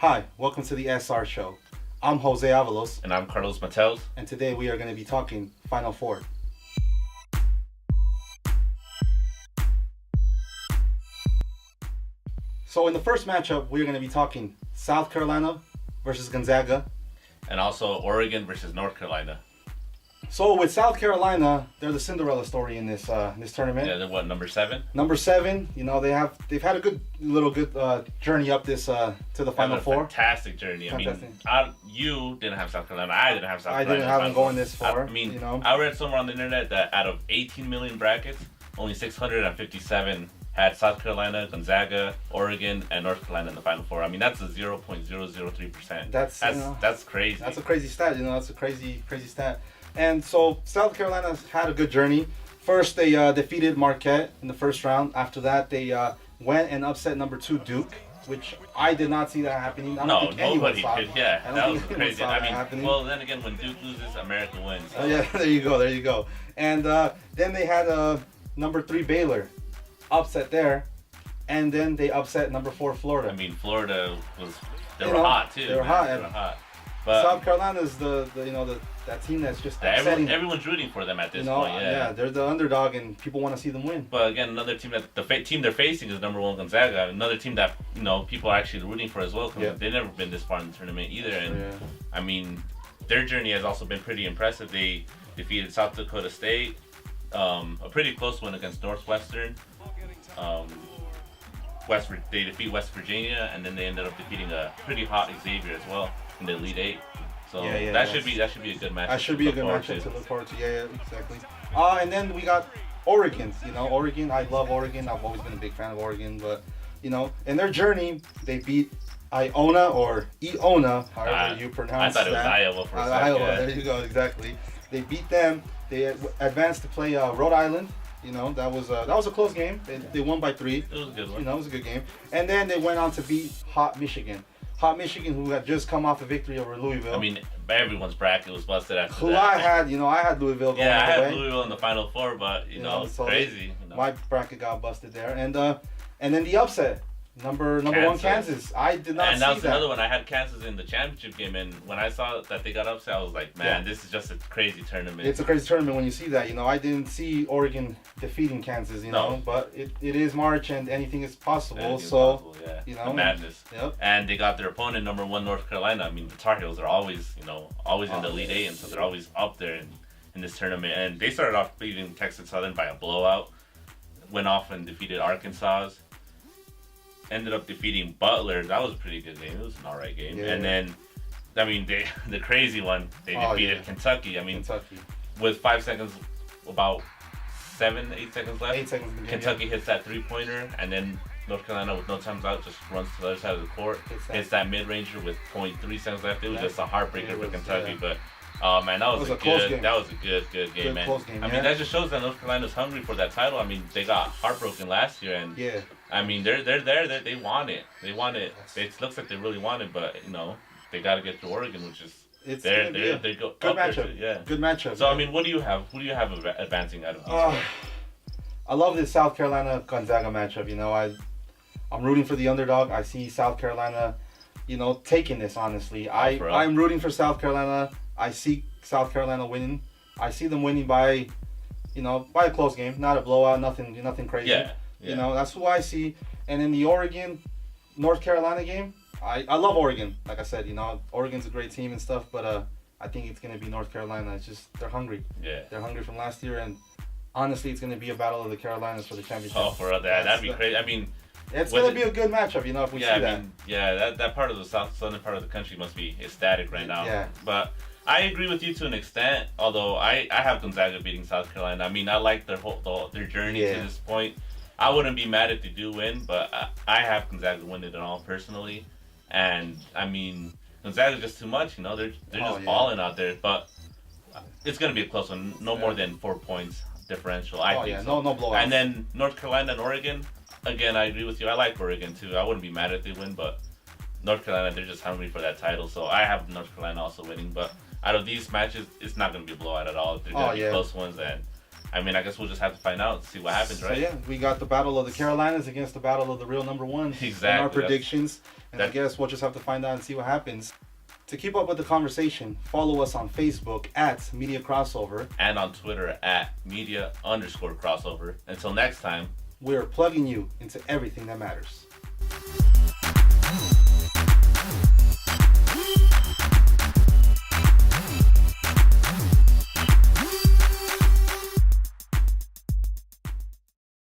Hi, welcome to the SR Show. I'm Jose Avalos, And I'm Carlos Mateos. and today we are going to be talking Final Four. So in the first matchup, we're going to be talking South Carolina versus Gonzaga. And also Oregon versus North Carolina. So with South Carolina, they're the Cinderella story in this tournament. Yeah, they're what, number 7? Number 7, they've had a good journey up this to the Final Four. Fantastic journey. Fantastic. I mean, you didn't have South Carolina. I didn't have South Carolina. I didn't have them going this far. I read somewhere on the internet that out of 18 million brackets, only 657 had South Carolina, Gonzaga, Oregon, and North Carolina in the Final Four. I mean, that's a 0.003%. That's crazy. That's a crazy stat. That's a crazy stat. And so South Carolina's had a good journey. First, they defeated Marquette in the first round. After that, they went and upset number 2 Duke, which I did not see that happening. I don't think anyone saw it. Yeah, that was anyone crazy. saw I that mean, happening. well, then again, when Duke loses, America wins. So. Yeah, there you go. And then they had number 3 Baylor upset there, and then they upset number 4 Florida. I mean, Florida they were hot too. They were hot. But South Carolina is that team that's just upsetting. Everyone's rooting for them at this point. Yeah, they're the underdog, and people want to see them win. But again, another team that the team they're facing is number 1 Gonzaga. Another team that people are actually rooting for as well because they've never been this far in the tournament either. And I mean, their journey has also been pretty impressive. They defeated South Dakota State, a pretty close one against Northwestern. They defeat West Virginia, and then they ended up defeating a pretty hot Xavier as well in the Elite Eight. So that should be a good match. That should be a good matchup to look forward to. Yeah, exactly. And then we got Oregon. Oregon. I love Oregon. I've always been a big fan of Oregon, but in their journey, they beat Iona or Iona, however you pronounce that. I thought it was that. Iowa for a second. Iowa. Yeah. There you go. Exactly. They beat them. They advanced to play Rhode Island. That was a close game. They won by 3. It was a good one. It was a good game. And then they went on to beat Hot Michigan. Hot Michigan, who had just come off a victory over Louisville. I mean, everyone's bracket was busted after who that. I had Louisville going I had away. Louisville in the Final Four, but it's crazy. My bracket got busted there, and then the upset. Number 1 Kansas. I did not see that. And that was another one. I had Kansas in the championship game, and when I saw that they got upset, I was like, man, this is just a crazy tournament. It's a crazy tournament when you see that. I didn't see Oregon defeating Kansas, No. but it is March and anything is possible. The madness. Yep. And they got their opponent, number 1 North Carolina. I mean, the Tar Heels are always in the Elite Eight, and so they're always up there in this tournament. And they started off beating Texas Southern by a blowout, went off and defeated Arkansas. Ended up defeating Butler. That was a pretty good game. It was an alright game. Yeah. And then, I mean, the crazy one, they defeated Kentucky. I mean, with 5 seconds, about 7-8 seconds left, 8 seconds in the game, Kentucky hits that 3-pointer, and then North Carolina, with no times out, just runs to the other side of the court, hits that mid-ranger with 0.3 seconds left. It was just a heartbreaker for Kentucky, but man, that was a close game. That was a good game, man. Close game, I mean, that just shows that North Carolina's hungry for that title. I mean, they got heartbroken last year, and I mean, they're there. They want it. They want it. It looks like they really want it, but they got to get through Oregon, which is they go good matchup. Good matchup. So I mean, what do you have? Who do you have advancing out of this? I love this South Carolina Gonzaga matchup. I'm rooting for the underdog. I see South Carolina, taking this. Honestly, I'm rooting for South Carolina. I see South Carolina winning. I see them winning by a close game, not a blowout, nothing crazy. Yeah. That's who I see. And in the Oregon, North Carolina game, I love Oregon. Like I said, Oregon's a great team and stuff, but I think it's gonna be North Carolina. It's just they're hungry. Yeah. They're hungry from last year, and honestly, it's gonna be a battle of the Carolinas for the championship. Oh, for that'd be crazy. I mean. It's going to be a good matchup, if we see that. That part of the southern part of the country must be ecstatic right now. Yeah. But I agree with you to an extent, although I have Gonzaga beating South Carolina. I mean, I like their journey to this point. I wouldn't be mad if they do win, but I have Gonzaga win it all personally. And, I mean, Gonzaga's just too much, They're just balling out there. But it's going to be a close one. No more than 4 points differential, I think so. No blowout. And then North Carolina and Oregon. Again, I agree with you. I like Oregon too. I wouldn't be mad if they win, but North Carolina, they're just hungry for that title. So I have North Carolina also winning. But out of these matches, it's not going to be a blowout at all. They're going to be close ones. And I mean, I guess we'll just have to find out and see what happens, right? So yeah, we got the battle of the Carolinas against the battle of the real number one. Exactly. In our predictions. And I guess we'll just have to find out and see what happens. To keep up with the conversation, follow us on Facebook at Media Crossover. And on Twitter at Media_Crossover. Until next time, we're plugging you into everything that matters.